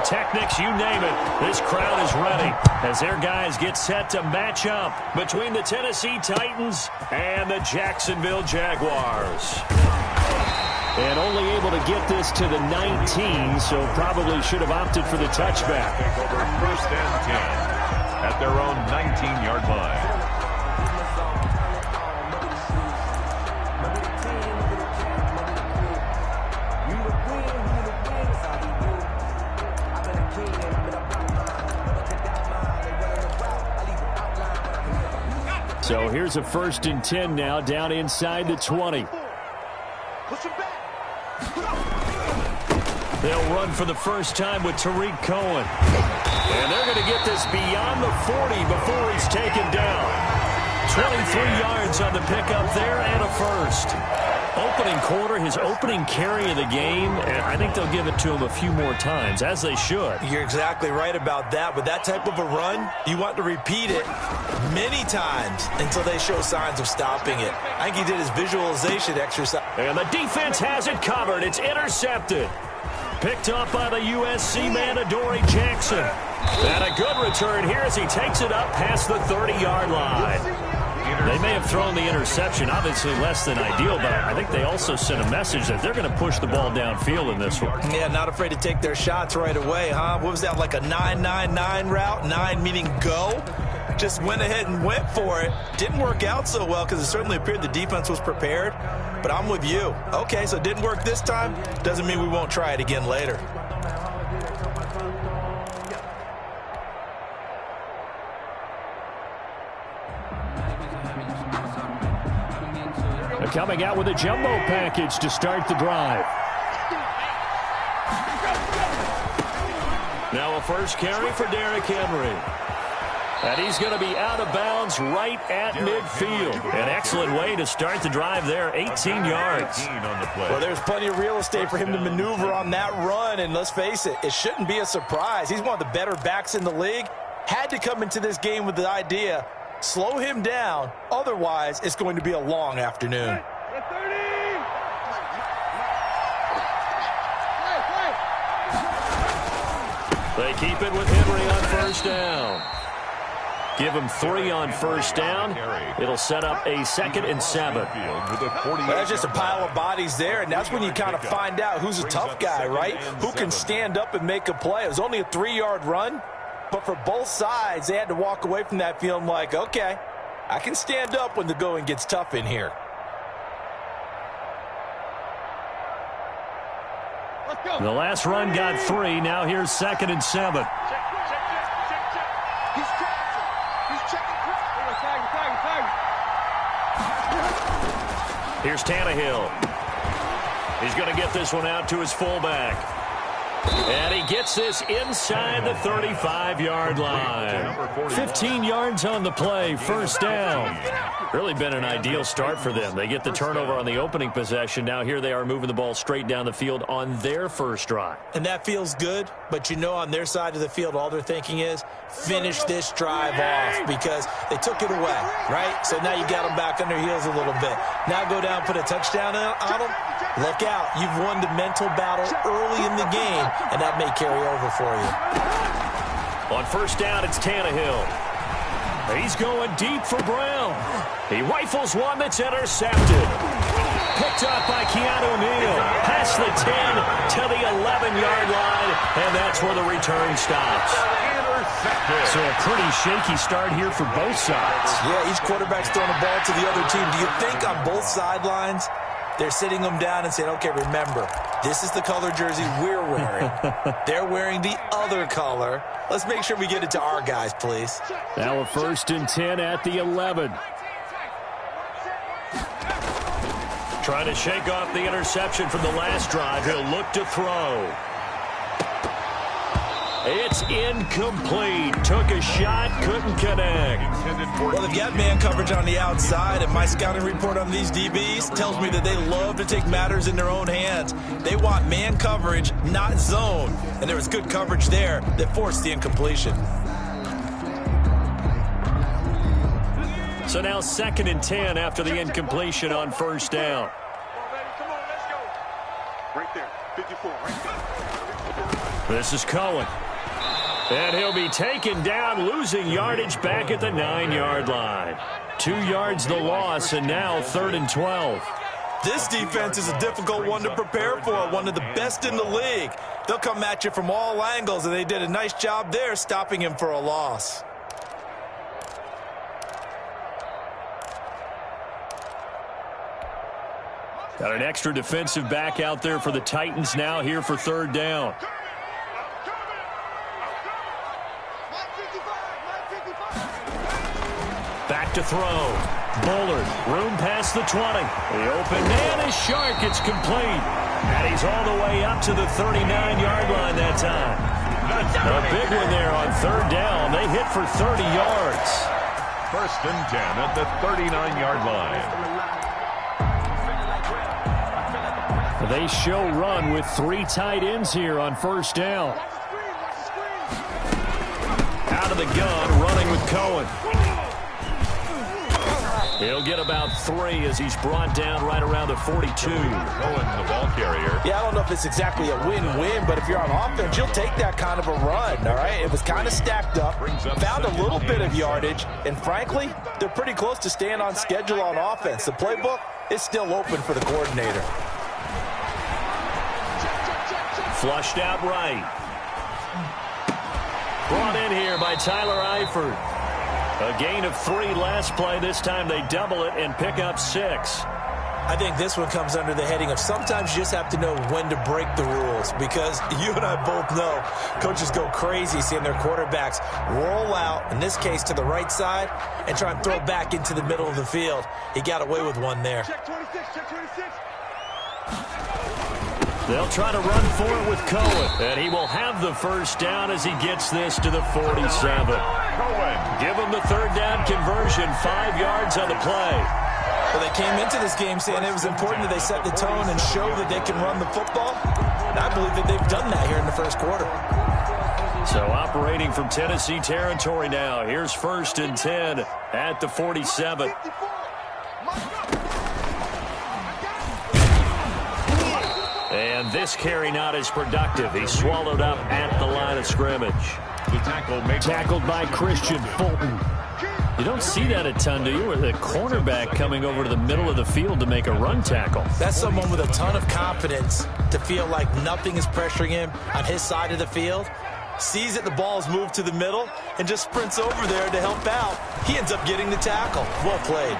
pyrotechnics, you name it. This crowd is ready as their guys get set to match up between the Tennessee Titans and the Jacksonville Jaguars. And only able to get this to the 19, so probably should have opted for the touchback. Over 1st and 10 at their own 19-yard line. So here's a 1st and 10 now, down inside the 20. They'll run for the first time with Tariq Cohen. And they're going to get this beyond the 40 before he's taken down. 23 yards on the pickup there and a first. Opening quarter, his opening carry of the game, and I think they'll give it to him a few more times, as they should. You're exactly right about that. With that type of a run, you want to repeat it many times until they show signs of stopping it. I think he did his visualization exercise. And the defense has it covered. It's intercepted. Picked up by the USC man, Adoree Jackson. And a good return here as he takes it up past the 30-yard line. They may have thrown the interception, obviously less than ideal, but I think they also sent a message that they're going to push the ball downfield in this one. Yeah, not afraid to take their shots right away, huh? What was that, like a 9-9-9 route? 9 meaning go? Just went ahead and went for it. Didn't work out so well because it certainly appeared the defense was prepared. But I'm with you. Okay, so it didn't work this time. Doesn't mean we won't try it again later. They're coming out with a jumbo package to start the drive. Now a first carry for Derrick Henry. And he's going to be out of bounds right at midfield. An excellent way to start the drive there, 18 yards. Well, there's plenty of real estate for him to maneuver on that run, and let's face it, it shouldn't be a surprise. He's one of the better backs in the league. Had to come into this game with the idea, slow him down, otherwise it's going to be a long afternoon. They keep it with Henry on first down. Give him 3 on first down. It'll set up a 2nd and 7. There's just a pile of bodies there, and that's when you kind of find out who's a tough guy, right? Who can stand up and make a play. It was only a 3-yard run, but for both sides, they had to walk away from that feeling like, okay, I can stand up when the going gets tough in here. The last run got 3. Now here's 2nd and 7. Here's Tannehill. He's going to get this one out to his fullback. And he gets this inside the 35-yard line. 15 yards on the play, first down. Really been an ideal start for them. They get the turnover on the opening possession. Now here they are moving the ball straight down the field on their first drive. And that feels good, but you know on their side of the field, all they're thinking is finish this drive off because they took it away, right? So now you got them back on their heels a little bit. Now go down, put a touchdown on them. Look out. You've won the mental battle early in the game, and that may carry over for you. On first down, it's Tannehill. He's going deep for Brown. He rifles one that's intercepted. Picked up by Keanu Neal. Past the 10 to the 11-yard line, and that's where the return stops. So a pretty shaky start here for both sides. Yeah, each quarterback's throwing the ball to the other team. Do you think on both sidelines they're sitting them down and saying, okay, remember, this is the color jersey we're wearing. They're wearing the other color. Let's make sure we get it to our guys, please. Now a 1st and 10 at the 11. Trying to shake off the interception from the last drive. He'll look to throw. It's incomplete. Took a shot, couldn't connect. Well, they've got man coverage on the outside, and my scouting report on these DBs tells me that they love to take matters in their own hands. They want man coverage, not zone. And there was good coverage there that forced the incompletion. So now 2nd and 10 after the incompletion on first down. Come on, let's go. Right there, 54, right there. This is Cohen. And he'll be taken down, losing yardage back at the 9-yard line. 2 yards the loss, and now 3rd and 12. This defense is a difficult one to prepare for, one of the best in the league. They'll come at you from all angles, and they did a nice job there stopping him for a loss. Got an extra defensive back out there for the Titans now here for 3rd down. Back to throw. Bullard, room past the 20. The open man is Shark. It's complete. And he's all the way up to the 39-yard line that time. A big one there on 3rd down. They hit for 30 yards. 1st and 10 at the 39-yard line. They show run with 3 tight ends here on 1st down. Out of the gun, running with Cohen. He'll get about 3 as he's brought down right around the 42. Cohen, the ball carrier. Yeah, I don't know if it's exactly a win-win, but if you're on offense, you'll take that kind of a run, all right? It was kind of stacked up, found a little bit of yardage, and frankly, they're pretty close to staying on schedule on offense. The playbook is still open for the coordinator. Flushed out right. Brought in here by Tyler Eifert. A gain of 3 last play. This time they double it and pick up 6. I think this one comes under the heading of sometimes you just have to know when to break the rules, because you and I both know coaches go crazy seeing their quarterbacks roll out, in this case to the right side, and try and throw back into the middle of the field. He got away with one there. Check 26, check 26. They'll try to run for it with Cohen, and he will have the 1st down as he gets this to the 47. Cohen. Give him the 3rd down conversion, 5 yards on the play. Well, they came into this game saying it was important that they set the tone and show that they can run the football. And I believe that they've done that here in the 1st quarter. So operating from Tennessee territory now. Here's 1st and 10 at the 47. And this carry not as productive. He's swallowed up at the line of scrimmage. The tackle made Tackled by Christian Fulton. You don't see that a ton, do you? With a cornerback coming over to the middle of the field to make a run tackle. That's someone with a ton of confidence to feel like nothing is pressuring him on his side of the field. Sees that the ball is moved to the middle and just sprints over there to help out. He ends up getting the tackle. Well played.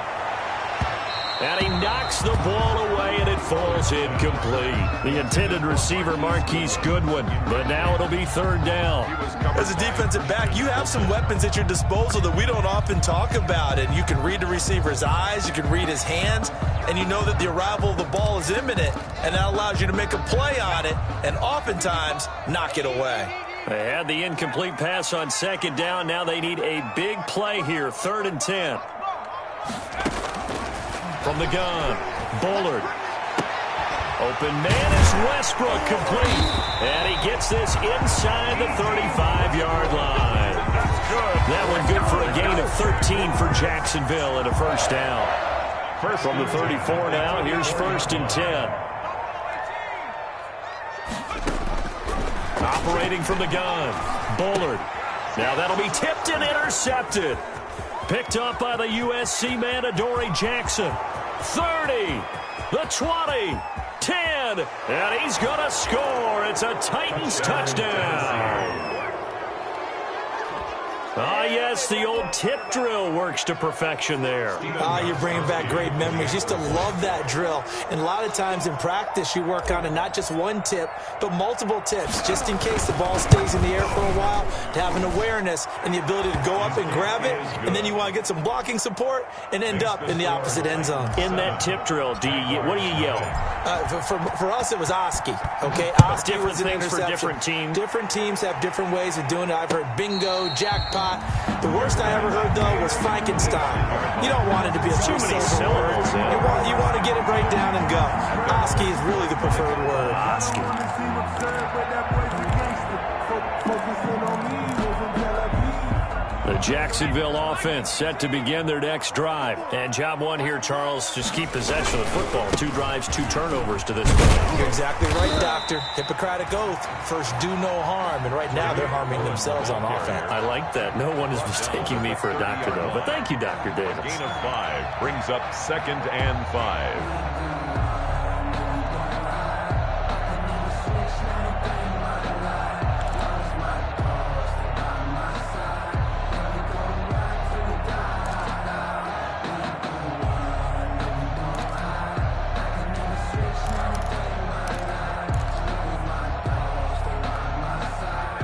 And he knocks the ball away, and it falls incomplete. The intended receiver, Marquise Goodwin. But now it'll be 3rd down. As a defensive back, you have some weapons at your disposal that we don't often talk about. And you can read the receiver's eyes, you can read his hands, and you know that the arrival of the ball is imminent. And that allows you to make a play on it and oftentimes knock it away. They had the incomplete pass on 2nd down. Now they need a big play here, 3rd and 10. From the gun, Bullard. Open man is Westbrook, complete. And he gets this inside the 35-yard line. That one good for a gain of 13 for Jacksonville and a 1st down. From the 34 now, here's 1st and 10. Operating from the gun, Bullard. Now that'll be tipped and intercepted. Picked up by the USC man, Adoree Jackson. 30, the 20, 10, and he's going to score. It's a Titans touchdown. Ah, yes, the old tip drill works to perfection there. Ah, you're bringing back great memories. Used to love that drill. And a lot of times in practice, you work on it, not just one tip, but multiple tips, just in case the ball stays in the air for a while, to have an awareness and the ability to go up and grab it, and then you want to get some blocking support and end up in the opposite end zone. In that tip drill, what do you yell? For us, it was Oski, okay? Oski different was an things for interception. different teams. Different teams have different ways of doing it. I've heard bingo, jackpot. The worst I ever heard, though, was Frankenstein. You don't want it to be a Too many syllables. You want to get it right down and go. Oski is really the preferred word. Oski. The Jacksonville offense set to begin their next drive. And job one here, Charles, just keep possession of the football. 2 drives, 2 turnovers to this point. You're exactly right, Doctor. Hippocratic oath. First, do no harm. And right now, they're harming themselves on offense. I like that. No one is mistaking me for a doctor, though. But thank you, Dr. Davis. Gain of 5 brings up 2nd and 5.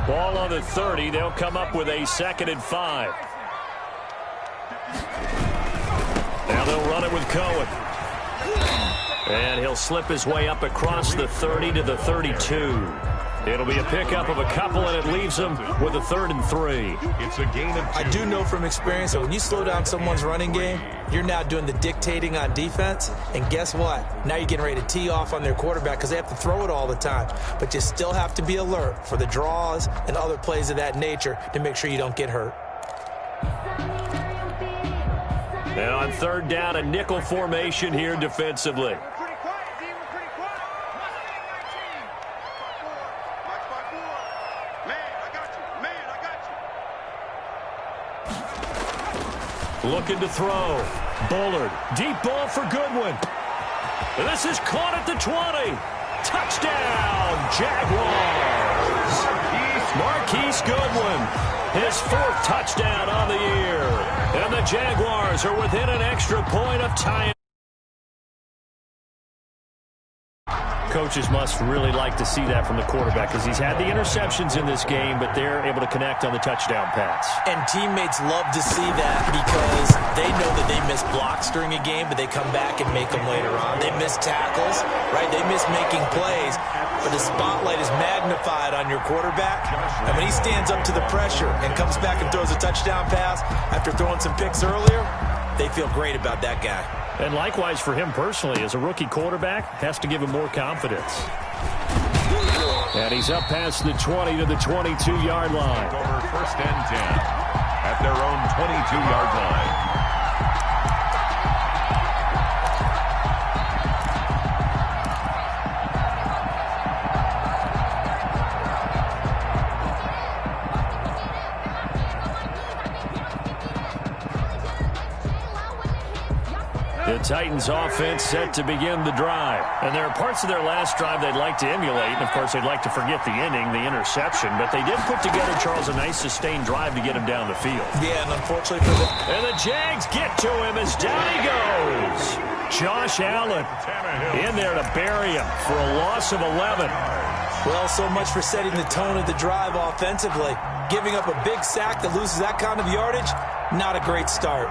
Ball on the 30. They'll come up with a 2nd and 5. Now they'll run it with Cohen. And he'll slip his way up across the 30 to the 32. It'll be a pickup of a couple, and it leaves them with a 3rd and 3. It's a gain of 2. I do know from experience that when you slow down someone's running game, you're now doing the dictating on defense. And guess what? Now you're getting ready to tee off on their quarterback because they have to throw it all the time. But you still have to be alert for the draws and other plays of that nature to make sure you don't get hurt. And on 3rd down, a nickel formation here defensively. Looking to throw. Bullard. Deep ball for Goodwin. This is caught at the 20. Touchdown, Jaguars. Marquise Goodwin. His 4th touchdown on the year. And the Jaguars are within an extra point of tying. Coaches must really like to see that from the quarterback because he's had the interceptions in this game, but they're able to connect on the touchdown pass. And teammates love to see that because they know that they miss blocks during a game, but they come back and make them later on. They miss tackles, right? They miss making plays, but the spotlight is magnified on your quarterback. And when he stands up to the pressure and comes back and throws a touchdown pass after throwing some picks earlier, they feel great about that guy. And likewise for him personally, as a rookie quarterback, has to give him more confidence. And he's up past the 20 to the 22-yard line. Over 1st and 10 at their own 22-yard line. The Titans offense set to begin the drive. And there are parts of their last drive they'd like to emulate. And, of course, they'd like to forget the inning, the interception. But they did put together, Charles, a nice sustained drive to get him down the field. Yeah, and unfortunately for them. And the Jags get to him as down he goes. Josh Allen in there to bury him for a loss of 11. Well, so much for setting the tone of the drive offensively. Giving up a big sack that loses that kind of yardage, not a great start.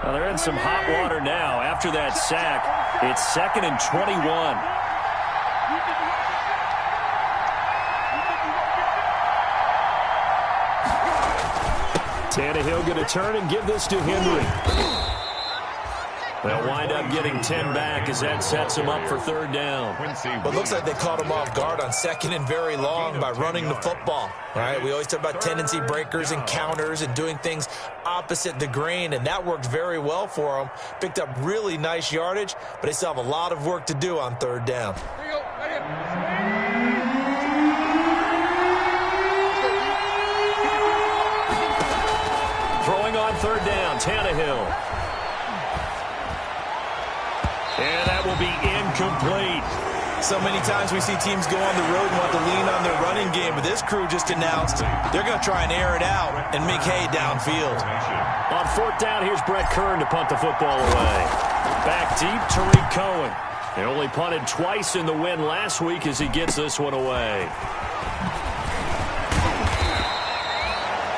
Well, they're in some hot water now. After that sack, it's 2nd and 21. Tannehill going to turn and give this to Henry. They'll wind up getting 10 back as that sets him up for 3rd down. But it looks like they caught him off guard on 2nd and very long by running the football. Right? We always talk about tendency breakers and counters and doing things opposite the grain, and that worked very well for them. Picked up really nice yardage, but they still have a lot of work to do on 3rd down. Throwing on 3rd down, Tannehill. And that will be incomplete. So many times we see teams go on the road and want to lean on their running game, but this crew just announced they're going to try and air it out and make hay downfield. On 4th down, here's Brett Kern to punt the football away. Back deep, Tariq Cohen. They only punted twice in the win last week as he gets this one away.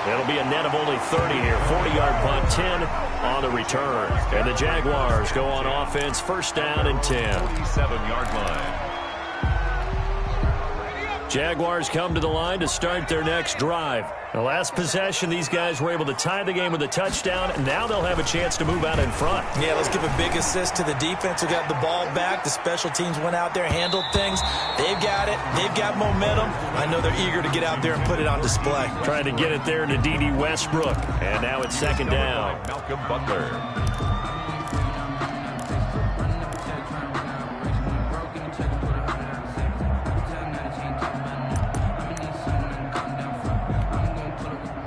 It'll be a net of only 30 here. 40-yard punt, 10 on the return. And the Jaguars go on offense, 1st down and 10. 47-yard line. Jaguars come to the line to start their next drive. The last possession, these guys were able to tie the game with a touchdown, and now they'll have a chance to move out in front. Yeah, let's give a big assist to the defense who got the ball back. The special teams went out there, handled things. They've got it. They've got momentum. I know they're eager to get out there and put it on display. Trying to get it there to D.D. Westbrook. And now it's second down. Malcolm Butler.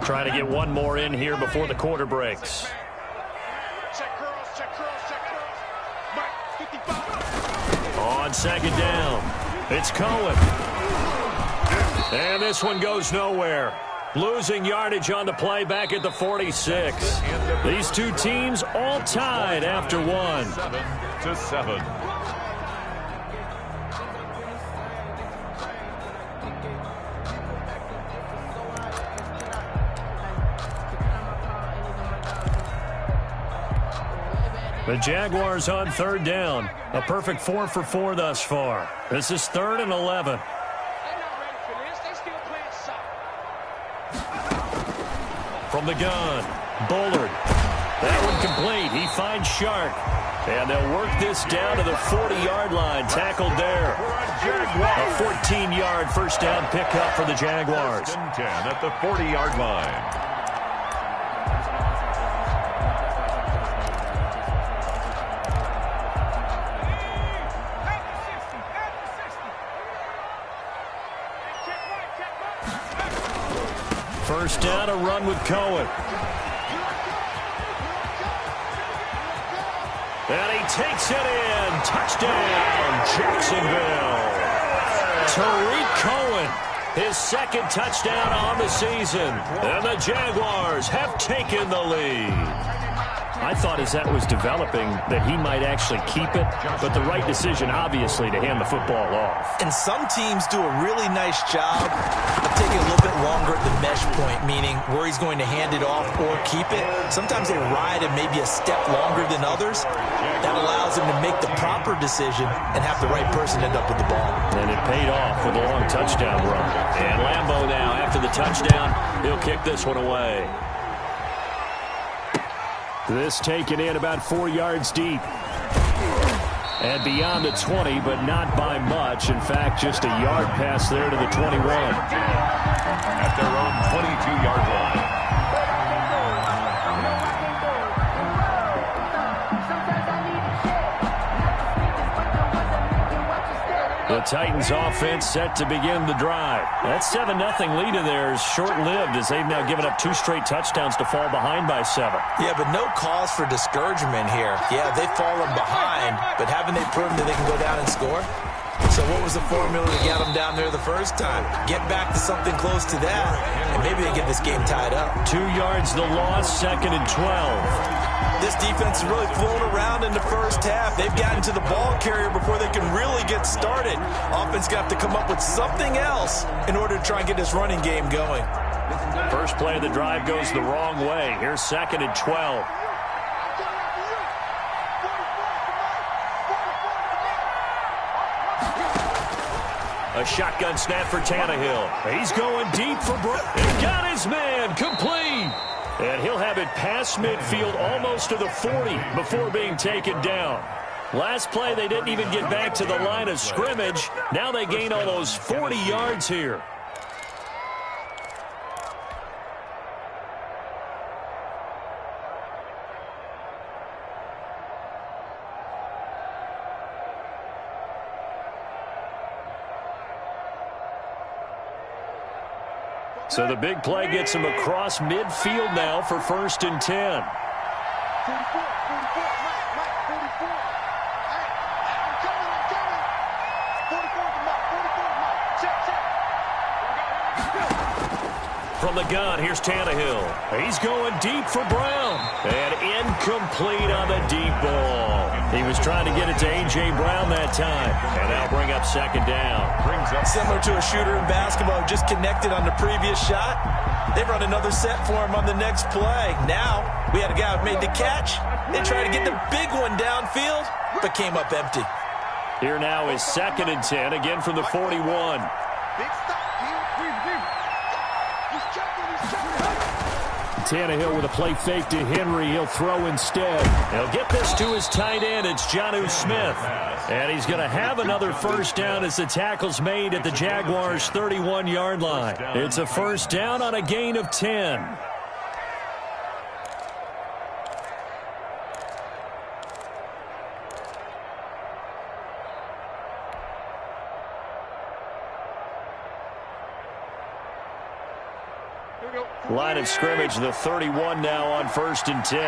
Trying to get one more in here before the quarter breaks. On second down, it's Cohen. And this one goes nowhere. Losing yardage on the play back at the 46. These two teams all tied after one. 7-7. The Jaguars on third down. A perfect 4 for 4 thus far. This is 3rd and 11. From the gun, Bullard. That one complete. He finds Shark. And they'll work this down to the 40-yard line. Tackled there. A 14-yard first down pickup for the Jaguars. 10 at the 40-yard line. First down, a run with Cohen. And he takes it in. Touchdown, Jacksonville. Tariq Cohen, his second touchdown on the season. And the Jaguars have taken the lead. I thought as that was developing that he might actually keep it, but the right decision, obviously, to hand the football off. And some teams do a really nice job of taking a little bit longer at the mesh point, meaning where he's going to hand it off or keep it. Sometimes they ride it maybe a step longer than others. That allows him to make the proper decision and have the right person end up with the ball. And it paid off with a long touchdown run. And Lambeau now, after the touchdown, he'll kick this one away. This taken in about 4 yards deep. And beyond the 20, but not by much. In fact, just a yard pass there to the 21. At their own 22-yard line. The Titans offense set to begin the drive. That 7-0 lead of theirs short-lived as they've now given up 2 straight touchdowns to fall behind by 7. Yeah, but no cause for discouragement here. Yeah, they've fallen behind, but haven't they proven that they can go down and score? So what was the formula to get them down there the first time? Get back to something close to that, and maybe they get this game tied up. 2 yards the loss, 2nd and 12. This defense is really flown around in the first half. They've gotten to the ball carrier before they can really get started. Offense got to come up with something else in order to try and get this running game going. First play of the drive goes the wrong way. Here's 2nd and 12. A shotgun snap for Tannehill. He's going deep for Brown. He got his man complete. And he'll have it past midfield almost to the 40 before being taken down. Last play, they didn't even get back to the line of scrimmage. Now they gain almost 40 yards here. So the big play gets him across midfield now for 1st and 10. From the gun, here's Tannehill. He's going deep for Brown. And incomplete on the deep ball. He was trying to get it to A.J. Brown that time. And that'll bring up 2nd down. Similar to a shooter in basketball who just connected on the previous shot. They run another set for him on the next play. Now, we had a guy who made the catch. They tried to get the big one downfield, but came up empty. Here now is 2nd and 10, again from the 41. Tannehill with a play fake to Henry. He'll throw instead. He'll get this to his tight end. It's Jonnu Smith. And he's going to have another first down as the tackle's made at the Jaguars' 31-yard line. It's a first down on a gain of 10. Line of scrimmage, the 31 now on 1st and 10.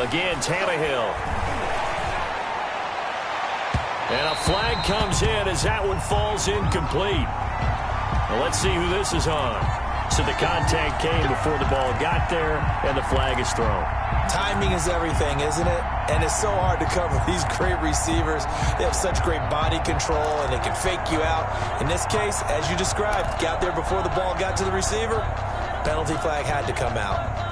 Again, Tannehill. And a flag comes in as that one falls incomplete. Well, let's see who this is on. So the contact came before the ball got there, and the flag is thrown. Timing is everything, isn't it? And it's so hard to cover these great receivers. They have such great body control, and they can fake you out. In this case, as you described, got there before the ball got to the receiver. Penalty flag had to come out.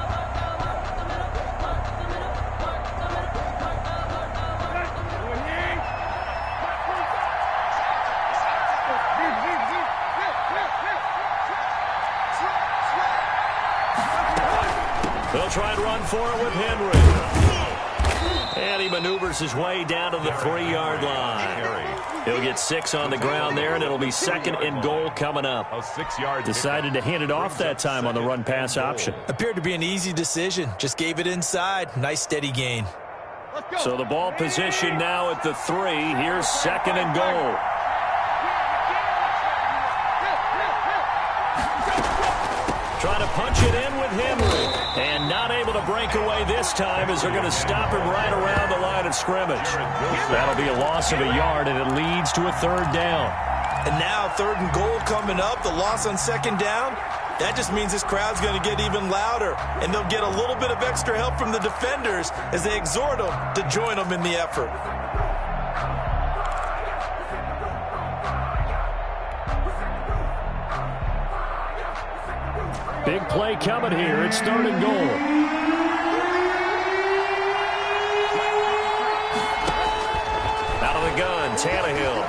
They'll try and run for it with Henry. And he maneuvers his way down to the 3-yard line. He'll get 6 on the ground there, and it'll be 2nd and goal coming up. Decided to hand it off that time on the run-pass option. Appeared to be an easy decision. Just gave it inside. Nice steady gain. So the ball position now at the 3. Here's 2nd and goal. Trying to punch it in with Henry. And not able to break away this time as they're going to stop him right around the line of scrimmage. That'll be a loss of a yard, and it leads to a 3rd down. And now 3rd and goal coming up. The loss on 2nd down. That just means this crowd's going to get even louder. And they'll get a little bit of extra help from the defenders as they exhort them to join them in the effort. Big play coming here. It's 3rd and goal. Out of the gun, Tannehill.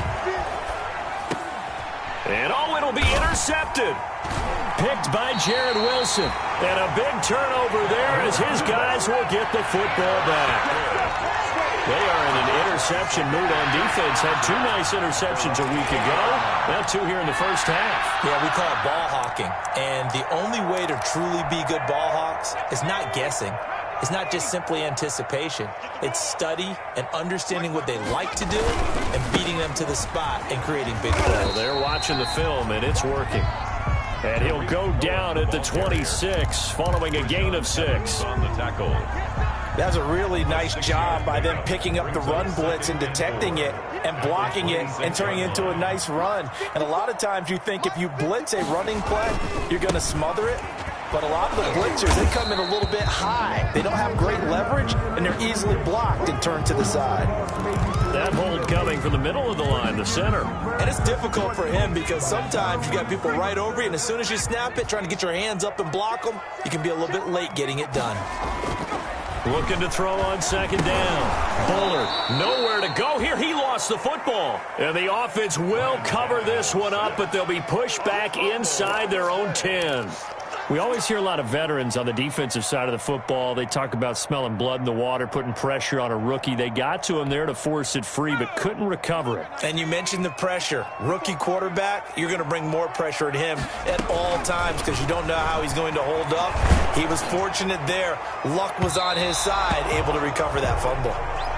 And it'll be intercepted. Picked by Jared Wilson. And a big turnover there as his guys will get the football back. They are in an interception mood on defense. Had 2 nice interceptions a week ago. Now 2 here in the first half. Yeah, we call it ball hawking. And the only way to truly be good ball hawks is not guessing. It's not just simply anticipation. It's study and understanding what they like to do and beating them to the spot and creating big plays. Well, they're watching the film, and it's working. And he'll go down at the 26 following a gain of 6. On the tackle. That's a really nice job by them picking up the run blitz and detecting it and blocking it and turning it into a nice run. And a lot of times you think if you blitz a running play, you're going to smother it. But a lot of the blitzers, they come in a little bit high. They don't have great leverage, and they're easily blocked and turned to the side. That hold coming from the middle of the line, the center. And it's difficult for him because sometimes you got people right over you, and as soon as you snap it, trying to get your hands up and block them, you can be a little bit late getting it done. Looking to throw on 2nd down. Bullard, nowhere to go here. He lost the football. And the offense will cover this one up, but they'll be pushed back inside their own 10. We always hear a lot of veterans on the defensive side of the football. They talk about smelling blood in the water, putting pressure on a rookie. They got to him there to force it free, but couldn't recover it. And you mentioned the pressure. Rookie quarterback, you're going to bring more pressure at him at all times because you don't know how he's going to hold up. He was fortunate there. Luck was on his side, able to recover that fumble.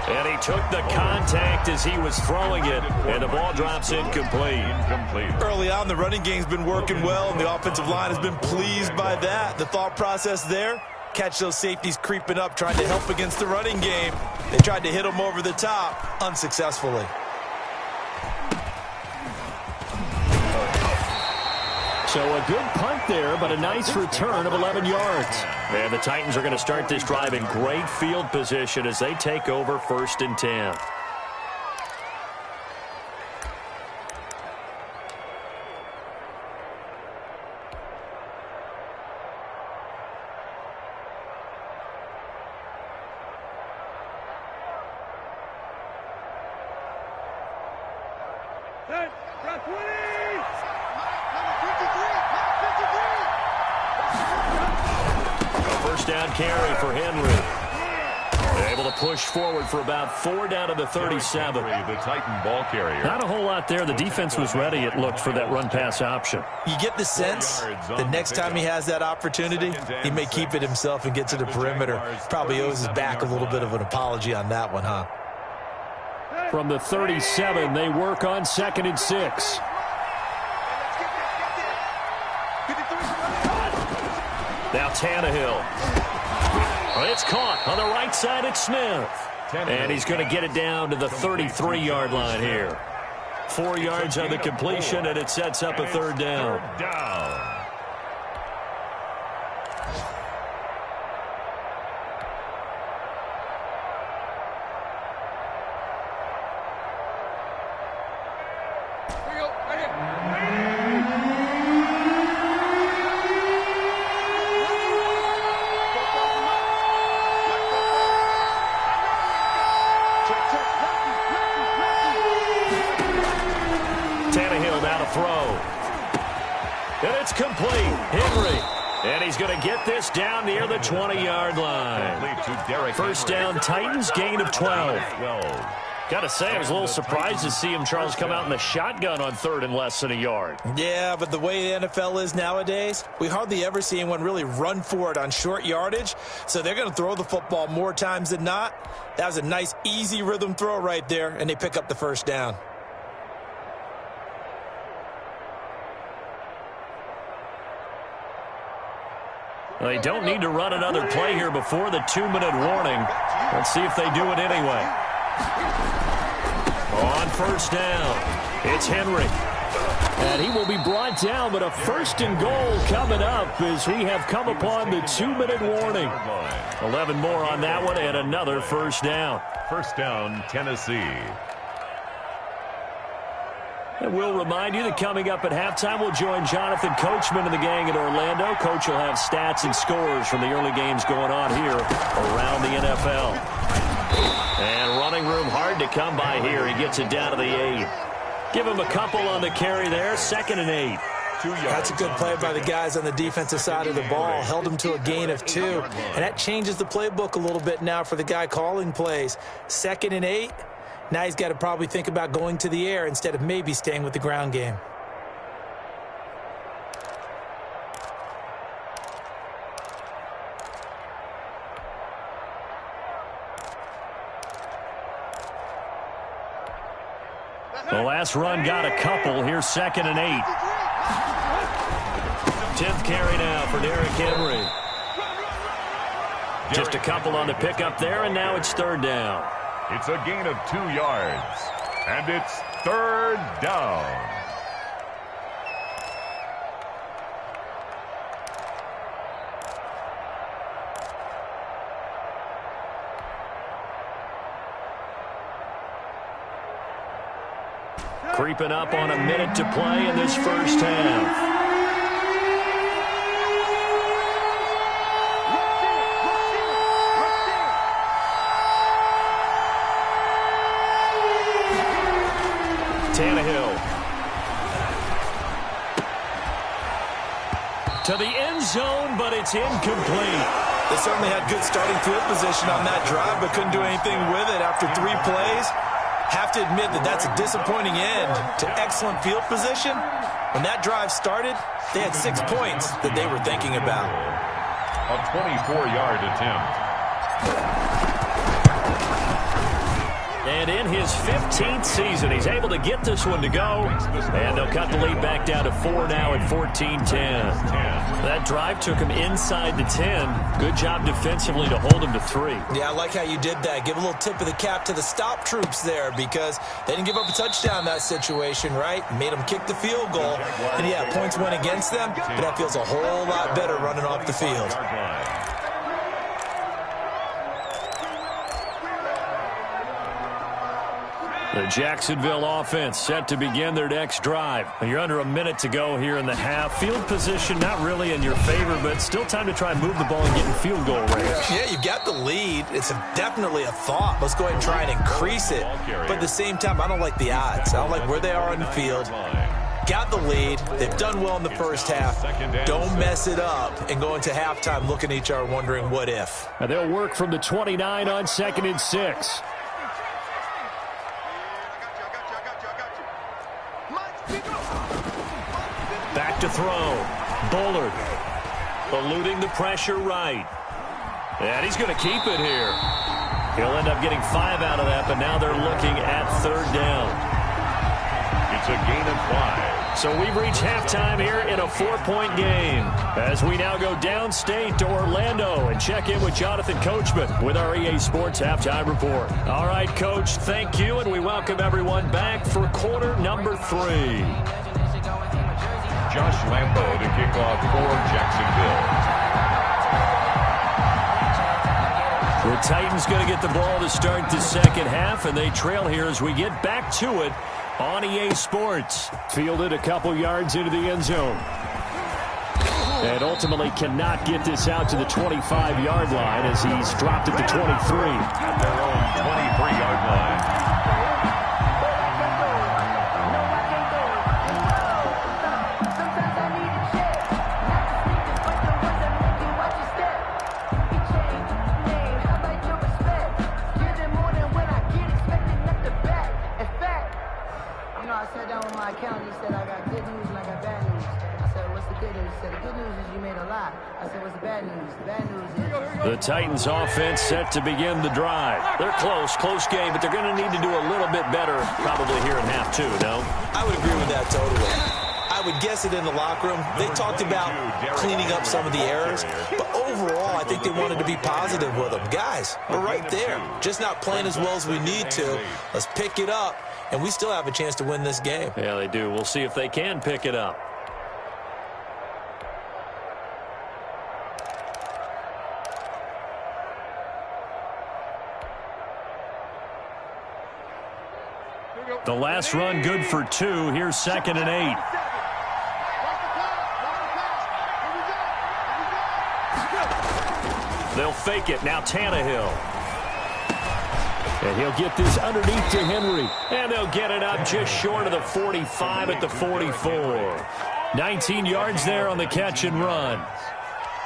And he took the contact as he was throwing it, and the ball drops incomplete. Early on, the running game's been working well, and the offensive line has been pleased by that. The thought process there, catch those safeties creeping up, trying to help against the running game. They tried to hit them over the top, unsuccessfully. So a good punt there, but a nice return of 11 yards. And the Titans are going to start this drive in great field position as they take over 1st and 10. A first down carry for Henry. Able to push forward for about 4 down to the 37. The Titan ball carrier. Not a whole lot there. The defense was ready, it looked, for that run-pass option. You get the sense the next time he has that opportunity, he may keep it himself and get to the perimeter. Probably owes his back a little bit of an apology on that one, huh? From the 37, they work on 2nd and 6. Now Tannehill. It's caught on the right side. It's Smith. And he's going to get it down to the 33-yard line here. 4 yards on the completion, and it sets up a 3rd down. Tannehill now to throw. And it's complete. Henry. And he's going to get this down near the 20-yard line. First down, Titans, gain of 12. Got to say, I was a little surprised to see him, Charles, come out in the shotgun on 3rd and less than a yard. Yeah, but the way the NFL is nowadays, we hardly ever see anyone really run for it on short yardage. So they're going to throw the football more times than not. That was a nice, easy rhythm throw right there, and they pick up the first down. They don't need to run another play here before the 2-minute warning. Let's see if they do it anyway. On first down, it's Henry. And he will be brought down, but a 1st and goal coming up as we have come upon the 2-minute warning. 11 more on that one and another first down. First down, Tennessee. And we'll remind you that coming up at halftime, we'll join Jonathan Coachman and the gang in Orlando. Coach will have stats and scores from the early games going on here around the NFL. And running room hard to come by here. He gets it down to the 8. Give him a couple on the carry there. 2nd and 8. That's a good play by the guys on the defensive side of the ball. Held him to a gain of 2. And that changes the playbook a little bit now for the guy calling plays. 2nd and 8. Now he's got to probably think about going to the air instead of maybe staying with the ground game. The last run got a couple. Here's 2nd and 8. 10th carry now for Derrick Henry. Just a couple on the pickup there, and now it's 3rd down. It's a gain of 2 yards, and it's 3rd down. Creeping up on a minute to play in this first half. Tannehill. To the end zone, but it's incomplete. They certainly had good starting field position on that drive, but couldn't do anything with it after 3 plays. Have to admit that that's a disappointing end to excellent field position. When that drive started, they had 6 points that they were thinking about. A 24-yard attempt. And in his 15th season, he's able to get this one to go. And they'll cut the lead back down to 4 now at 14-10. That drive took him inside the 10. Good job defensively to hold him to 3. Yeah, I like how you did that. Give a little tip of the cap to the stop troops there because they didn't give up a touchdown in that situation, right? Made them kick the field goal. And, yeah, points went against them, but that feels a whole lot better running off the field. The Jacksonville offense set to begin their next drive. You're under a minute to go here in the half. Field position not really in your favor, but still time to try and move the ball and get in field goal range. Yeah, you've got the lead. It's definitely a thought. Let's go ahead and try and increase it. But at the same time, I don't like the odds. I don't like where they are on the field. Got the lead. They've done well in the first half. Don't mess it up and go into halftime looking at each other wondering what if. Now they'll work from the 29 on 2nd and 6. Back to throw. Bullard eluding the pressure right. And he's going to keep it here. He'll end up getting 5 out of that, but now they're looking at 3rd down. It's a gain of 5. So we've reached halftime here in a 4-point game as we now go downstate to Orlando and check in with Jonathan Coachman with our EA Sports Halftime Report. All right, Coach, thank you, and we welcome everyone back for quarter number 3. Josh Lambo to kick off for Jacksonville. The Titans going to get the ball to start the second half, and they trail here as we get back to it on EA Sports. Fielded a couple yards into the end zone. And ultimately cannot get this out to the 25-yard line as he's dropped at the 23. At their own 23-yard line. The Titans offense set to begin the drive. They're close game, but they're going to need to do a little bit better probably here in half 2, no? I would agree with that totally. I would guess it in the locker room. They talked about cleaning up some of the errors, but overall I think they wanted to be positive with them. Guys, we're right there. Just not playing as well as we need to. Let's pick it up, and we still have a chance to win this game. Yeah, they do. We'll see if they can pick it up. The last run good for 2. Here's 2nd and 8. They'll fake it. Now Tannehill. And he'll get this underneath to Henry. And they'll get it up just short of the 45 at the 44. 19 yards there on the catch and run.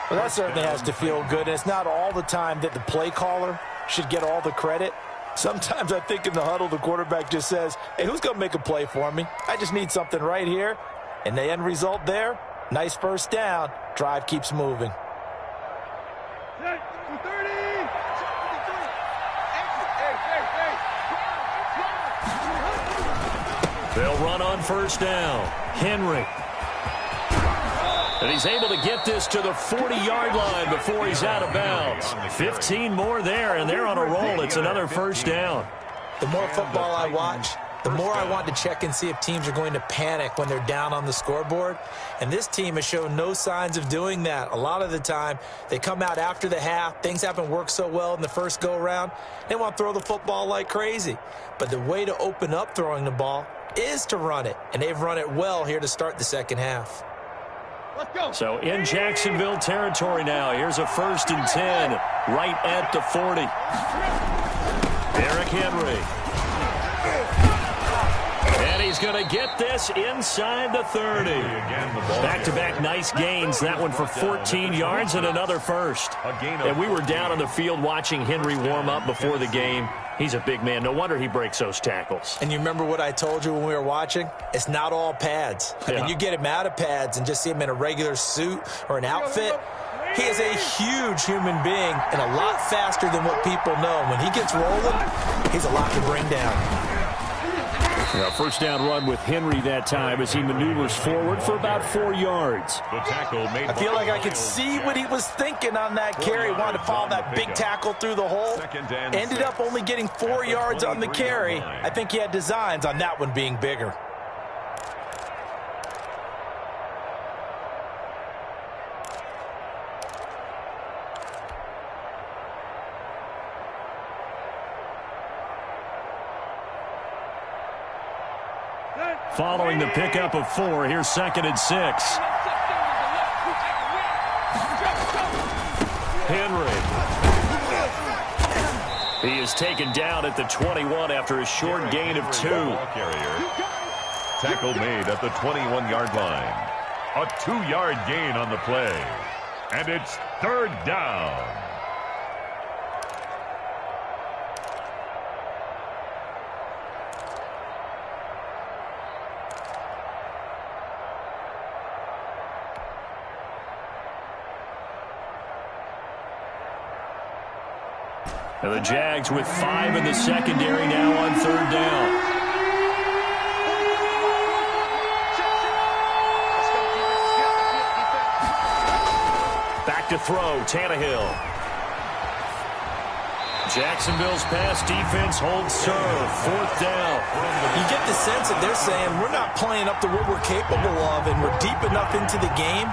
Well, that certainly has to feel good. It's not all the time that the play caller should get all the credit. Sometimes I think in the huddle, the quarterback just says, hey, who's going to make a play for me? I just need something right here. And the end result there, nice first down. Drive keeps moving. They'll run on first down. Henry. And he's able to get this to the 40-yard line before he's out of bounds. 15 more there, and they're on a roll. It's another first down. The more football I watch, the more I want to check and see if teams are going to panic when they're down on the scoreboard. And this team has shown no signs of doing that. A lot of the time, they come out after the half. Things haven't worked so well in the first go-around. They want to throw the football like crazy. But the way to open up throwing the ball is to run it. And they've run it well here to start the second half. Let's go. So in Jacksonville territory now. Here's a 1st and 10 right at the 40. Derrick Henry. And he's going to get this inside the 30. Back-to-back nice gains. That one for 14 yards and another first. And we were down on the field watching Henry warm up before the game. He's a big man. No wonder he breaks those tackles. And you remember what I told you when we were watching? It's not all pads. I mean, you get him out of pads and just see him in a regular suit or an outfit. He is a huge human being and a lot faster than what people know. When he gets rolling, he's a lot to bring down. First down run with Henry that time as he maneuvers forward for about 4 yards. The tackle made. I feel like I could see what he was thinking on that carry. Wanted to follow that big tackle through the hole. Ended up only getting 4 yards on the carry. I think he had designs on that one being bigger. Following the pickup of 4, here's 2nd and 6. Henry. He is taken down at the 21 after a short gain of 2. Tackle made at the 21-yard line. A 2-yard gain on the play. And it's 3rd down. And the Jags with 5 in the secondary now on 3rd down. Back to throw, Tannehill. Jacksonville's pass defense holds serve. 4th down. You get the sense that they're saying we're not playing up to what we're capable of, and we're deep enough into the game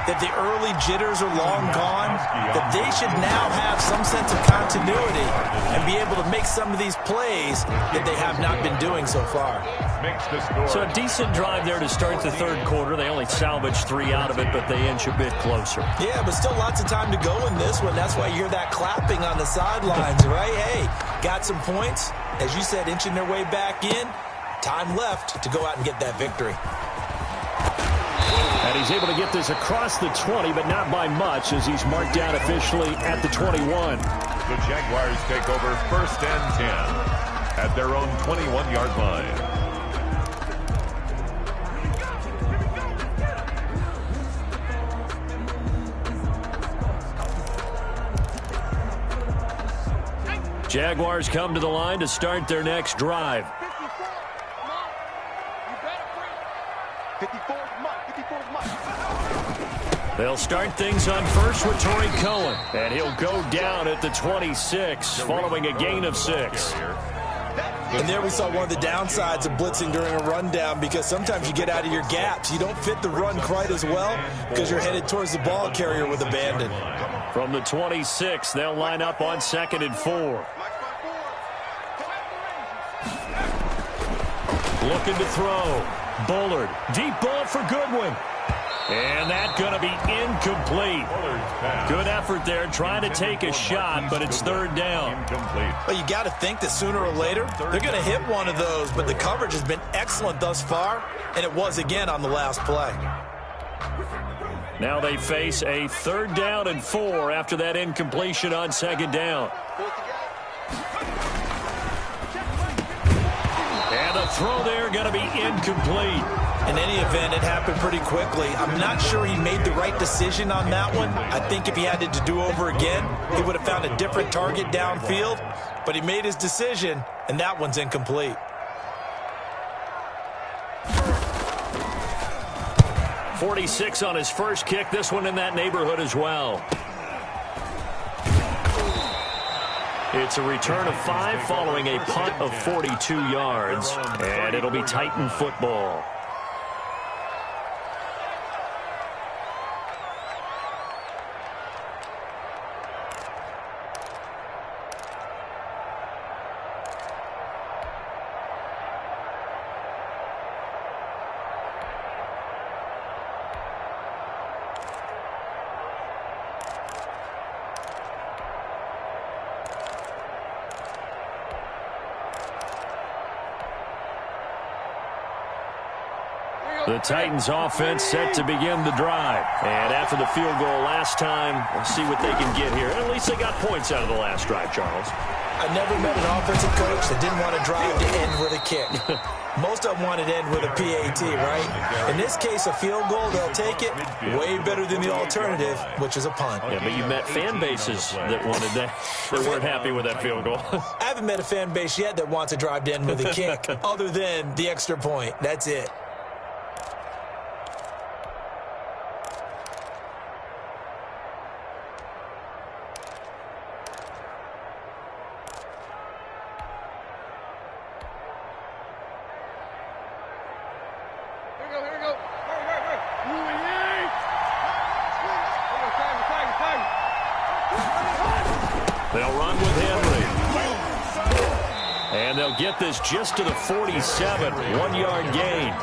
that the early jitters are long gone, that they should now have some sense of continuity and be able to make some of these plays that they have not been doing so far. So a decent drive there to start the 3rd quarter. They only salvaged 3 out of it, but they inch a bit closer. Yeah, but still lots of time to go in this one. That's why you hear that clapping on the sidelines, right? Hey, got some points. As you said, inching their way back in. Time left to go out and get that victory. And he's able to get this across the 20, but not by much, as he's marked down officially at the 21. The Jaguars take over 1st and 10 at their own 21-yard line. Jaguars come to the line to start their next drive. 54, They'll start things on first with Torrey Cohen. And he'll go down at the 26 following a gain of 6. And there we saw one of the downsides of blitzing during a rundown, because sometimes you get out of your gaps. You don't fit the run quite as well because you're headed towards the ball carrier with abandon. From the 26, they'll line up on 2nd and 4. Looking to throw. Bullard. Deep ball for Goodwin. And that's going to be incomplete. Good effort there trying to take a shot, but it's 3rd down. Well, you got to think that sooner or later they're going to hit one of those, but the coverage has been excellent thus far, and it was again on the last play. Now they face a 3rd down and 4 after that incompletion on 2nd down. And the throw there going to be incomplete. In any event, it happened pretty quickly. I'm not sure he made the right decision on that one. I think if he had it to do over again, he would have found a different target downfield. But he made his decision, and that one's incomplete. .46 on his first kick. This one in that neighborhood as well. It's a return of 5 following a punt of 42 yards. And it'll be Titan football. The Titans offense set to begin the drive. And after the field goal last time, we'll see what they can get here. At least they got points out of the last drive, Charles. I never met an offensive coach that didn't want to drive to end with a kick. Most of them wanted to end with a PAT, right? In this case, a field goal, they'll take it. Way better than the alternative, which is a punt. Yeah, but you met fan bases that wanted that, that weren't happy with that field goal. I haven't met a fan base yet that wants to drive to end with a kick, other than the extra point. That's it. And they'll get this just to the 47, 1-yard gain.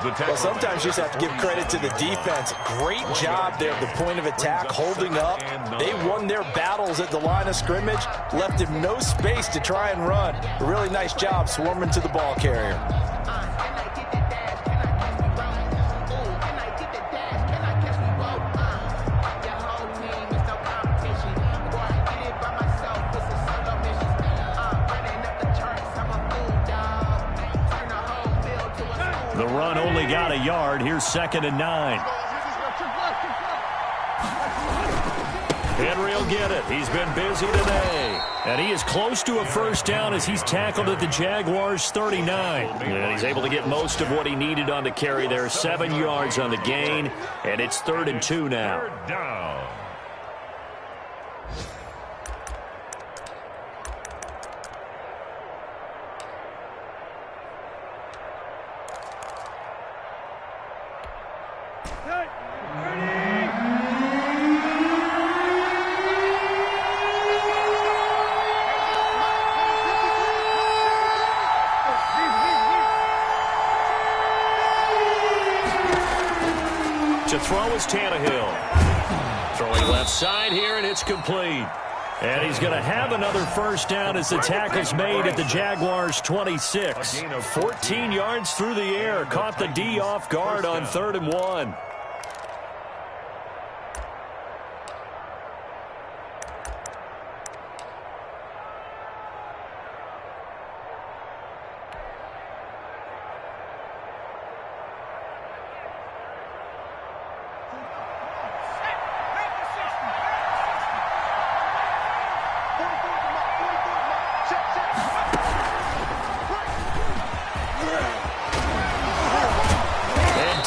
Well, sometimes you just have to give credit to the defense. Great job there at the point of attack, holding up. They won their battles at the line of scrimmage, left him no space to try and run. A really nice job swarming to the ball carrier. The run only got a yard. Here's 2nd and 9. Henry will get it. He's been busy today. And he is close to a first down as he's tackled at the Jaguars' 39. And he's able to get most of what he needed on the carry there. 7 yards on the gain. And it's 3rd and 2 now. Third down. To throw is Tannehill. Throwing left side here, and it's complete. And he's going to have another first down as the tackle's made at the Jaguars' 26. 14 yards through the air. Caught the D off guard on 3rd and 1.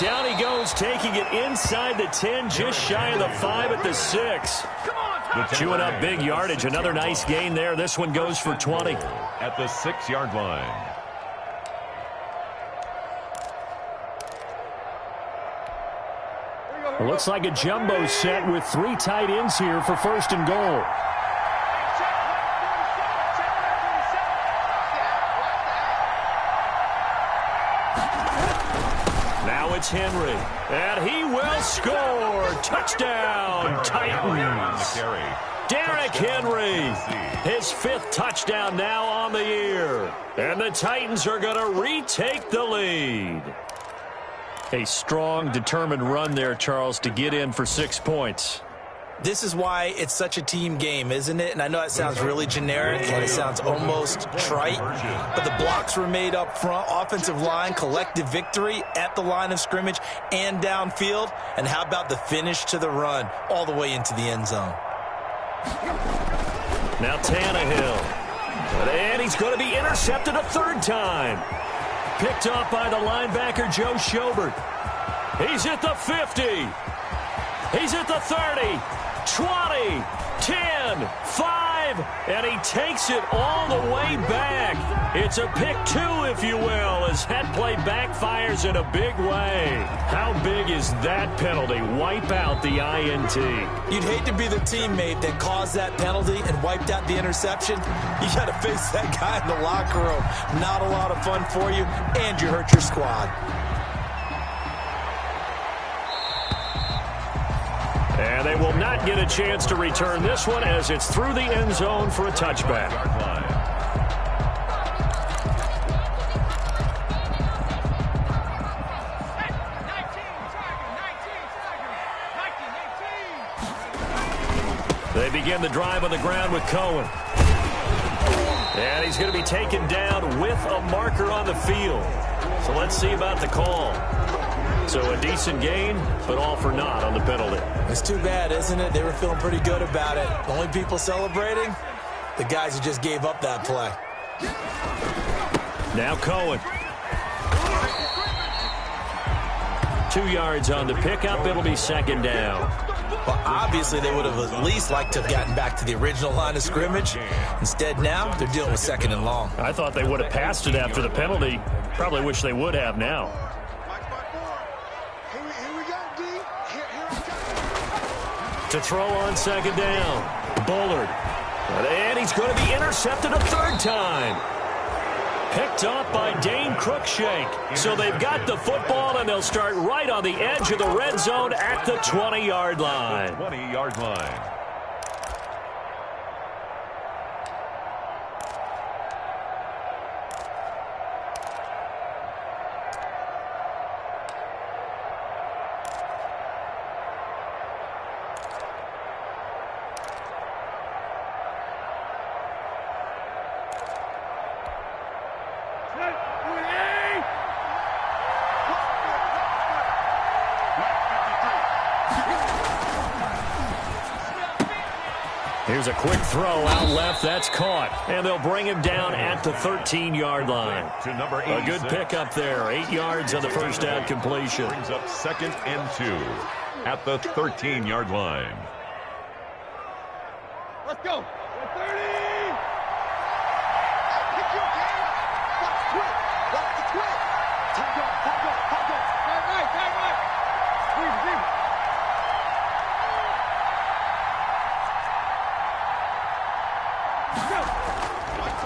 Down he goes, taking it inside the 10, just shy of the 5 at the 6. Chewing up big yardage. Another nice gain there. This one goes for 20. At the 6-yard line. It looks like a jumbo set with 3 tight ends here for 1st and goal. It's Henry, and he will score. Touchdown, Titans. Derrick Henry, his 5th touchdown now on the year. And the Titans are going to retake the lead. A strong, determined run there, Charles, to get in for 6 points. This is why it's such a team game, isn't it? And I know it sounds really generic and it sounds almost trite, but the blocks were made up front, offensive line, collective victory at the line of scrimmage and downfield. And how about the finish to the run all the way into the end zone? Now Tannehill. And he's going to be intercepted a 3rd time. Picked off by the linebacker, Joe Schobert. He's at the 50. He's at the 30. 20, 10, 5, and he takes it all the way back. It's a pick 2, if you will, as that play backfires in a big way. How big is that penalty? Wipe out the INT. You'd hate to be the teammate that caused that penalty and wiped out the interception. You got to face that guy in the locker room. Not a lot of fun for you, and you hurt your squad. And they will not get a chance to return this one as it's through the end zone for a touchback. They begin the drive on the ground with Cohen. And he's going to be taken down with a marker on the field. So let's see about the call. So a decent gain, but all for naught on the penalty. It's too bad, isn't it? They were feeling pretty good about it. The only people celebrating, the guys who just gave up that play. Now Cohen. 2 yards on the pickup. It'll be 2nd down. Well, obviously they would have at least liked to have gotten back to the original line of scrimmage. Instead now, they're dealing with 2nd and long. I thought they would have passed it after the penalty. Probably wish they would have now. To throw on 2nd down. Bullard. And he's going to be intercepted a 3rd time. Picked off by Dane Cruikshank. So they've got the football, and they'll start right on the edge of the red zone at the 20-yard line. 20-yard line. Here's a quick throw out left. That's caught. And they'll bring him down at the 13-yard line. To number 86. A good pickup there. 8 yards on the first down completion. Brings up 2nd and 2 at the 13-yard line. Let's go. 30.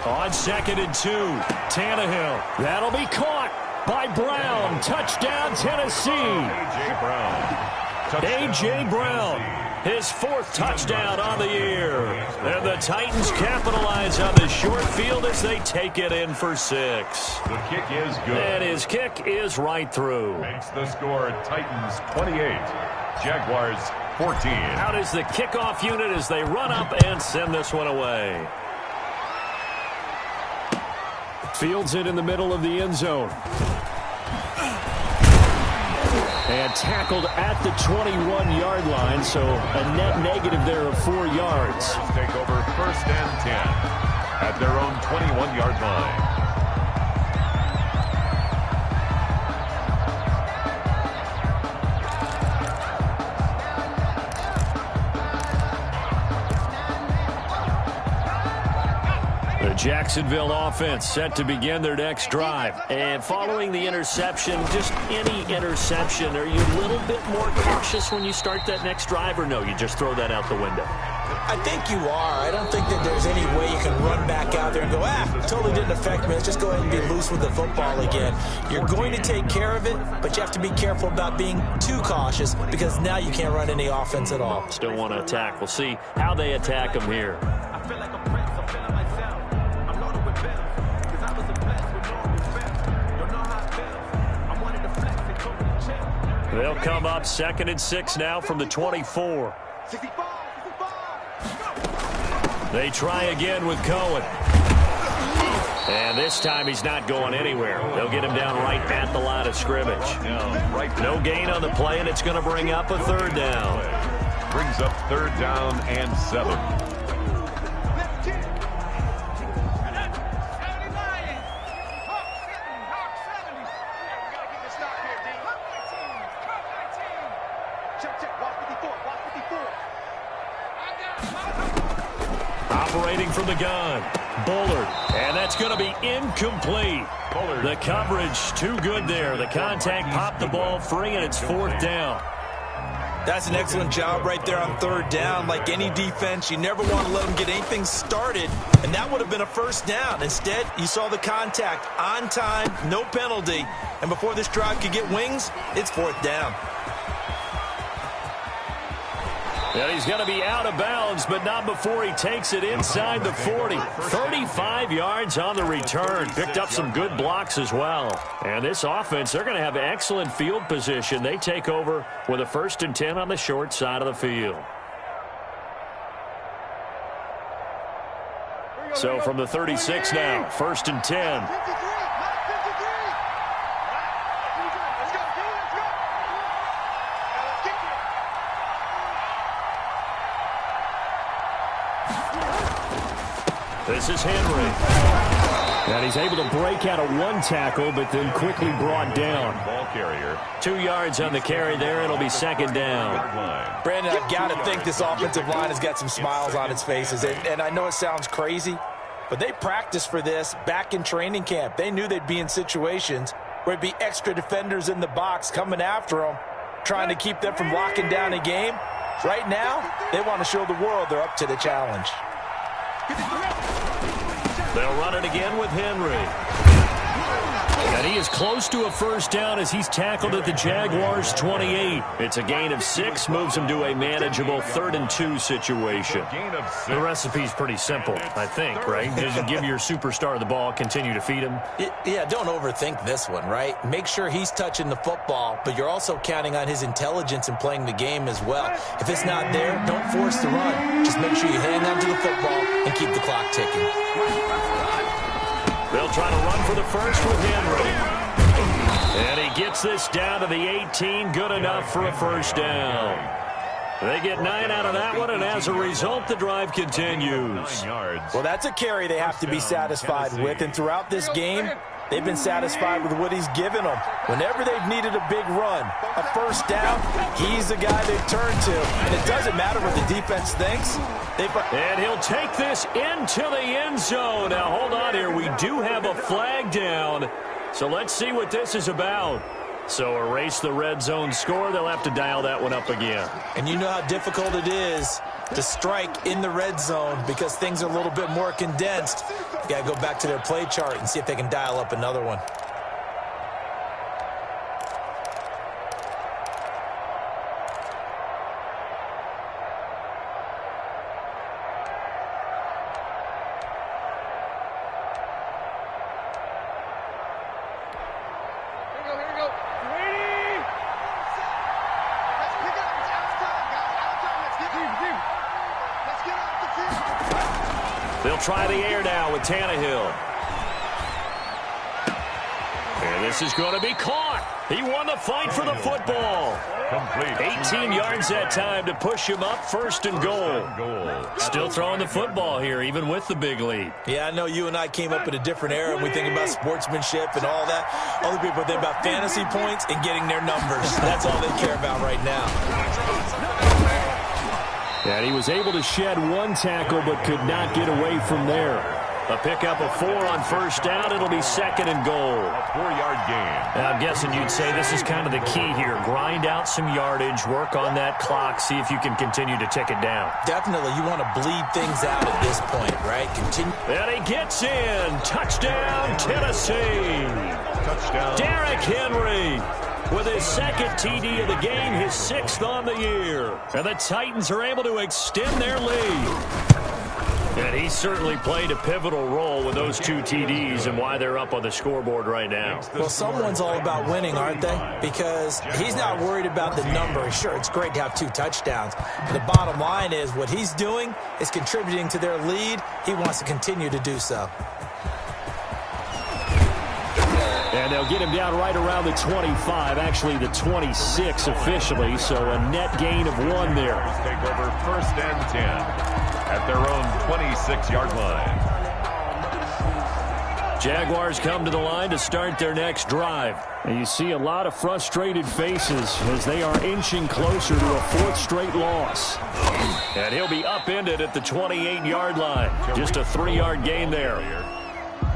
On 2nd and 2, Tannehill. That'll be caught by Brown. Touchdown, Tennessee. A.J. Brown. A.J. Brown, his 4th touchdown on the year. And the Titans capitalize on the short field as they take it in for 6. The kick is good. And his kick is right through. Makes the score Titans 28, Jaguars 14. Out is the kickoff unit as they run up and send this one away. Fields it in the middle of the end zone. And tackled at the 21-yard line, so a net negative there of 4 yards. Take over 1st and 10 at their own 21-yard line. Jacksonville offense set to begin their next drive. And following the interception, just any interception, are you a little bit more cautious when you start that next drive, or no, you just throw that out the window? I think you are. I don't think that there's any way you can run back out there and go, totally didn't affect me. Let's just go ahead and be loose with the football again. You're going to take care of it, but you have to be careful about being too cautious because now you can't run any offense at all. Still want to attack. We'll see how they attack them here. I feel like I'm Prince. I'm feeling myself. I'm loaded with bells. Because I was a blessed with no respect. Don't know how it feels. I wanted to flex and told me to chill. They'll come up 2nd and 6 now from the 24. 65. They try again with Cohen. And this time he's not going anywhere. They'll get him down right at the line of scrimmage. No gain on the play, and it's going to bring up a 3rd down. Brings up 3rd down and 7. Operating from the gun, Bullard, and that's going to be incomplete. Bullard. The coverage too good there. The contact popped the ball free, and it's 4th down. That's an excellent job right there on 3rd down. Like any defense, you never want to let them get anything started, and that would have been a 1st down. Instead, you saw the contact on time, no penalty, and before this drive could get wings, it's 4th down. And he's going to be out of bounds, but not before he takes it inside the 40. 35 yards on the return. Picked up some good blocks as well. And this offense, they're going to have excellent field position. They take over with a 1st and 10 on the short side of the field. So from the 36 now, 1st and 10. This is Henry. And he's able to break out of 1 tackle, but then quickly brought down. Ball carrier. 2 yards on the carry there. It'll be 2nd down. Brandon, I've got to think this offensive line has got some smiles on its faces. And I know it sounds crazy, but they practiced for this back in training camp. They knew they'd be in situations where it'd be extra defenders in the box coming after them, trying to keep them from locking down a game. Right now, they want to show the world they're up to the challenge. They'll run it again with Henry. And he is close to a first down as he's tackled at the Jaguars' 28. It's a gain of 6, moves him to a manageable 3rd-and-2 situation. The recipe's pretty simple, I think, right? Just give your superstar the ball, continue to feed him. Yeah, don't overthink this one, right? Make sure he's touching the football, but you're also counting on his intelligence in playing the game as well. If it's not there, don't force the run. Just make sure you hang on to the football and keep the clock ticking. They'll try to run for the first with Henry. And he gets this down to the 18, good enough for a first down. They get 9 out of that one, and as a result, the drive continues. Well, that's a carry they have to be satisfied with, and throughout this game, they've been satisfied with what he's given them. Whenever they've needed a big run, a first down, he's the guy they've turned to. And it doesn't matter what the defense thinks. And he'll take this into the end zone. Now, hold on here. We do have a flag down. So let's see what this is about. So erase the red zone score. They'll have to dial that one up again. And you know how difficult it is to strike in the red zone because things are a little bit more condensed. You got to go back to their play chart and see if they can dial up another one. They'll try the air now with Tannehill. And this is going to be caught. He won the fight for the football. Complete. 18 yards that time to push him up, 1st and goal. Still throwing the football here, even with the big lead. Yeah, I know you and I came up in a different era and we think about sportsmanship and all that. Other people think about fantasy points and getting their numbers. That's all they care about right now. And he was able to shed 1 tackle but could not get away from there. A pickup of 4 on first down. It'll be 2nd and goal. A 4-yard gain. I'm guessing you'd say this is kind of the key here. Grind out some yardage, work on that clock, see if you can continue to tick it down. Definitely. You want to bleed things out at this point, right? Continue. And he gets in. Touchdown, Tennessee. Touchdown. Derrick Henry with his 2nd TD of the game, his 6th on the year. And the Titans are able to extend their lead. And he certainly played a pivotal role with those 2 TDs and why they're up on the scoreboard right now. Well, someone's all about winning, aren't they? Because he's not worried about the number. Sure, it's great to have 2 touchdowns. But the bottom line is what he's doing is contributing to their lead. He wants to continue to do so. And they'll get him down right around the 25, actually the 26 officially, so a net gain of 1 there. Take over 1st and 10 at their own 26-yard line. Jaguars come to the line to start their next drive. And you see a lot of frustrated faces as they are inching closer to a 4th straight loss. And he'll be upended at the 28-yard line. Just a 3-yard gain there.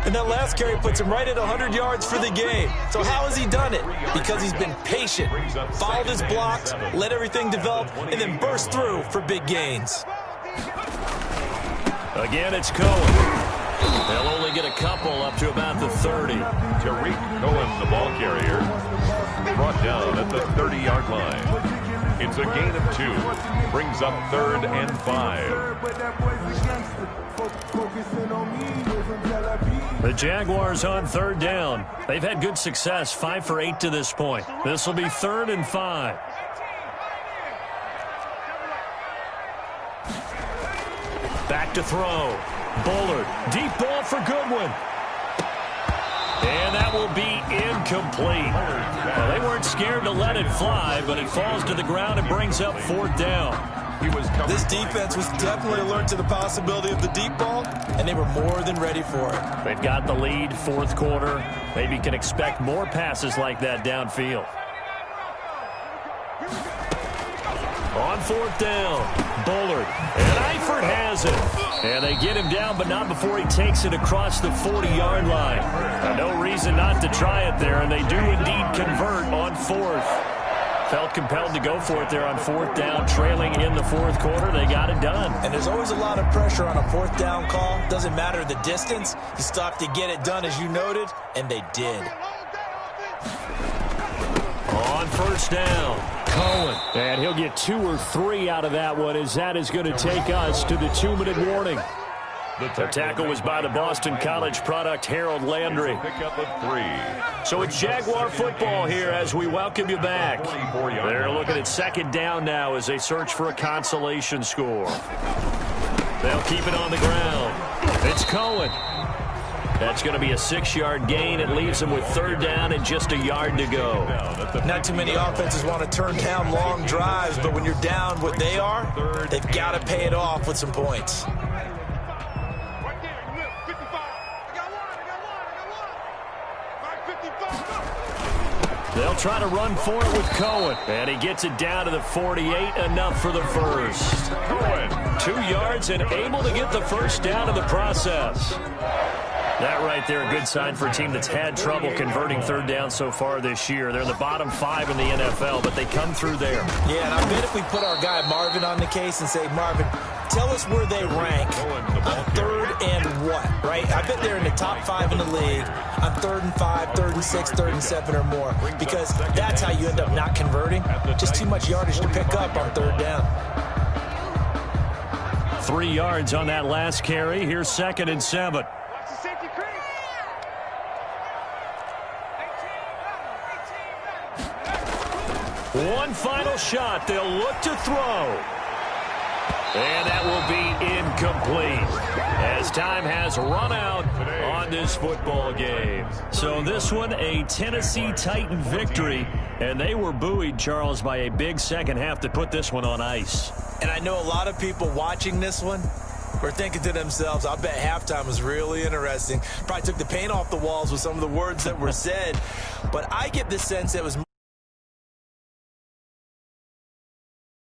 And that last carry puts him right at 100 yards for the game. So how has he done it? Because he's been patient, followed his blocks, let everything develop, and then burst through for big gains. Again, it's Cohen. They'll only get a couple up to about the 30. Tariq Cohen, the ball carrier, brought down at the 30-yard line. It's a gain of 2. Brings up 3rd and 5. The Jaguars on 3rd down. They've had good success, 5 for 8 to this point. This will be 3rd and 5. Back to throw. Bullard, deep ball for Goodwin. And that will be incomplete. Well, they weren't scared to let it fly, but it falls to the ground and brings up 4th down. This defense was definitely alert to the possibility of the deep ball, and they were more than ready for it. They've got the lead, 4th quarter. Maybe can expect more passes like that downfield. On 4th down, Bullard, and Eifert has it. And they get him down, but not before he takes it across the 40-yard line. No reason not to try it there, and they do indeed convert on 4th. Felt compelled to go for it there on 4th down, trailing in the 4th quarter. They got it done. And there's always a lot of pressure on a 4th down call. Doesn't matter the distance. You still have to get it done, as you noted, and they did. On first down, Cohen. And he'll get 2 or 3 out of that one, as that is going to take us to the 2-minute warning. The tackle was by the Boston College product, Harold Landry. Pickup of 3. So it's Jaguar football here as we welcome you back. They're looking at second down now as they search for a consolation score. They'll keep it on the ground. It's Cohen. That's going to be a 6-yard gain. It leaves them with third down and just a yard to go. Not too many offenses want to turn down long drives, but when you're down what they are, they've got to pay it off with some points. They'll try to run for it with Cohen. And he gets it down to the 48, enough for the first. 2 yards and able to get the first down in the process. That right there, a good sign for a team that's had trouble converting third down so far this year. They're in the bottom 5 in the NFL, but they come through there. Yeah, and I bet if we put our guy Marvin on the case and say, Marvin, tell us where they rank on third and what, right? I bet they're in the top 5 in the league on 3rd and 5, 3rd and 6, 3rd and 7 or more, because that's how you end up not converting. Just too much yardage to pick up on third down. 3 yards on that last carry. Here's 2nd and 7. One final shot. They'll look to throw. And that will be incomplete, as time has run out on this football game. So this one, a Tennessee Titan victory, and they were buoyed, Charles, by a big second half to put this one on ice. And I know a lot of people watching this one were thinking to themselves, I bet halftime was really interesting. Probably took the paint off the walls with some of the words that were said. But I get the sense that it was